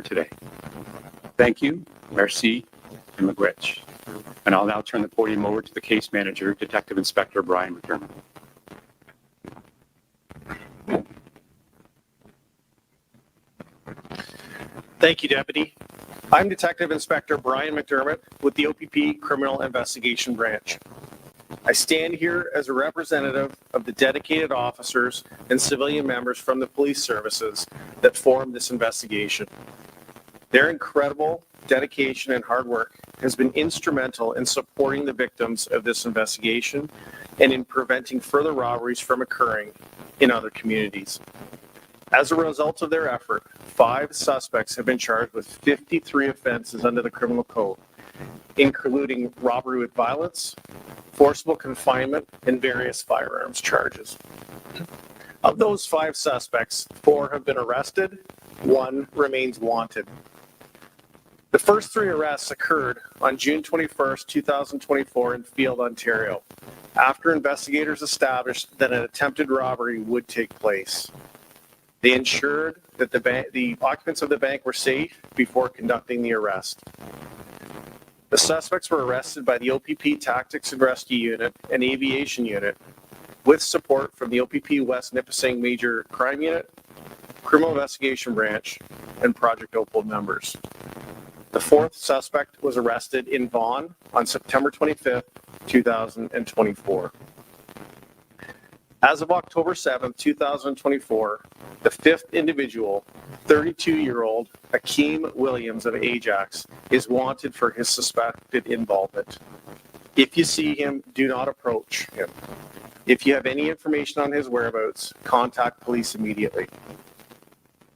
for today. Thank you, merci, and miigwech. And I'll now turn the podium over to the case manager, Detective Inspector Brian McDermott. Thank you, Deputy. I'm Detective Inspector Brian McDermott with the OPP Criminal Investigation Branch. I stand here as a representative of the dedicated officers and civilian members from the police services that form this investigation. Their incredible dedication and hard work has been instrumental in supporting the victims of this investigation and in preventing further robberies from occurring in other communities. As a result of their effort, 5 suspects have been charged with 53 offenses under the Criminal Code, including robbery with violence, forcible confinement, and various firearms charges. Of those 5 suspects, 4 have been arrested, 1 remains wanted. The first 3 arrests occurred on June 21st, 2024 in Field, Ontario, after investigators established that an attempted robbery would take place. They ensured that the occupants of the bank were safe before conducting the arrest. The suspects were arrested by the OPP Tactics and Rescue Unit and Aviation Unit with support from the OPP West Nipissing Major Crime Unit, Criminal Investigation Branch, and Project Opal members. The 4th suspect was arrested in Vaughan on September 25th, 2024. As of October 7th, 2024, the 5th individual, 32-year-old Akeem Williams of Ajax, is wanted for his suspected involvement. If you see him, do not approach him. If you have any information on his whereabouts, contact police immediately.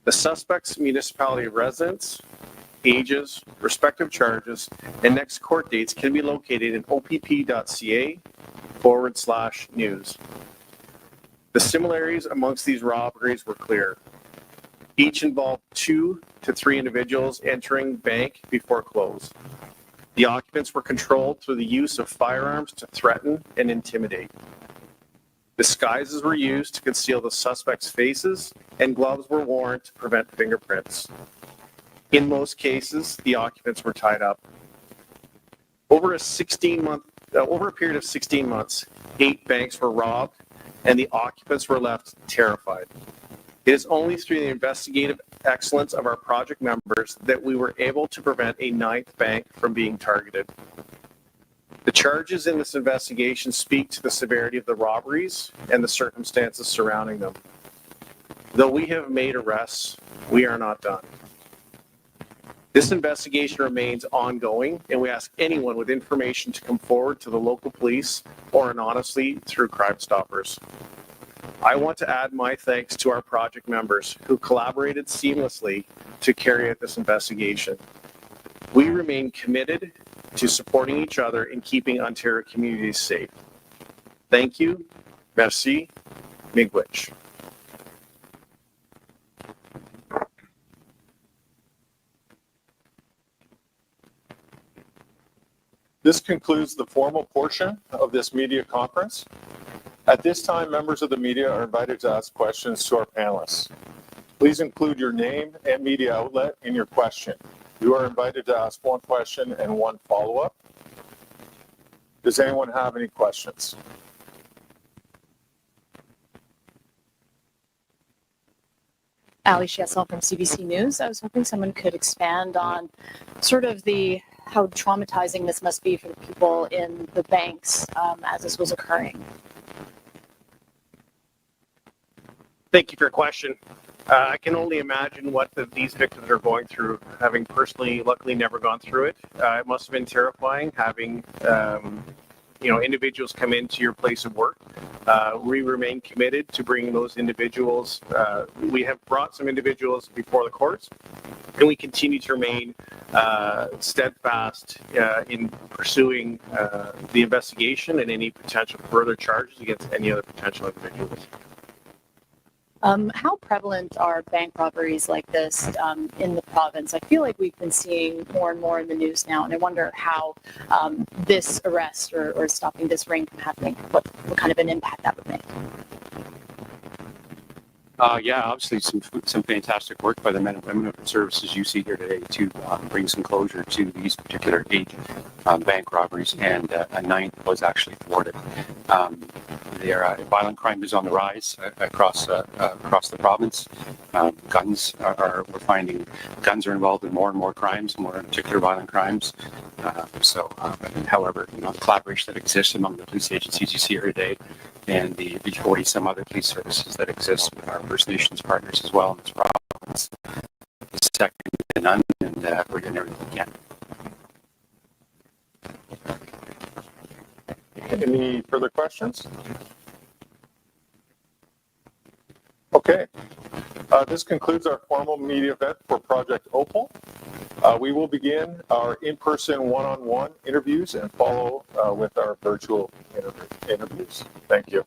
The suspect's municipality of residence, ages, respective charges, and next court dates can be located in opp.ca/news. The similarities amongst these robberies were clear. Each involved 2 to 3 individuals entering bank before close. The occupants were controlled through the use of firearms to threaten and intimidate. Disguises were used to conceal the suspects' faces, and gloves were worn to prevent fingerprints. In most cases, the occupants were tied up. Over a period of 16 months, 8 banks were robbed, and the occupants were left terrified. It is only through the investigative excellence of our project members that we were able to prevent a 9th bank from being targeted. The charges in this investigation speak to the severity of the robberies and the circumstances surrounding them. Though we have made arrests, we are not done. This investigation remains ongoing, and we ask anyone with information to come forward to the local police or anonymously through Crime Stoppers. I want to add my thanks to our project members who collaborated seamlessly to carry out this investigation. We remain committed to supporting each other in keeping Ontario communities safe. Thank you, merci, miigwech. This concludes the formal portion of this media conference. At this time, members of the media are invited to ask questions to our panelists. Please include your name and media outlet in your question. You are invited to ask 1 question and 1 follow-up. Does anyone have any questions? Ali Chiasson from CBC News. I was hoping someone could expand on sort of how traumatizing this must be for the people in the banks as this was occurring. Thank you for your question. I can only imagine what these victims are going through, having personally, luckily, never gone through it. It must have been terrifying having, individuals come into your place of work. We remain committed to bringing those individuals. We have brought some individuals before the courts, and we continue to remain steadfast in pursuing the investigation and any potential further charges against any other potential individuals. How prevalent are bank robberies like this in the province? I feel like we've been seeing more and more in the news now, and I wonder how this arrest or stopping this ring from happening, what kind of an impact that would make. Yeah, obviously some fantastic work by the men and women of the services you see here today to bring some closure to these particular 8 bank robberies, and a 9th was actually thwarted. Violent crime is on the rise across the province. We're finding guns are involved in more and more crimes, more in particular violent crimes. However, the collaboration that exists among the police agencies you see here today, and the 40 some other police services that exist with our First Nations partners as well in this province is second to none, and we're doing everything we can. Any further questions? Okay. This concludes our formal media event for Project Opal. We will begin our in-person one-on-one interviews and follow with our virtual interviews. Thank you.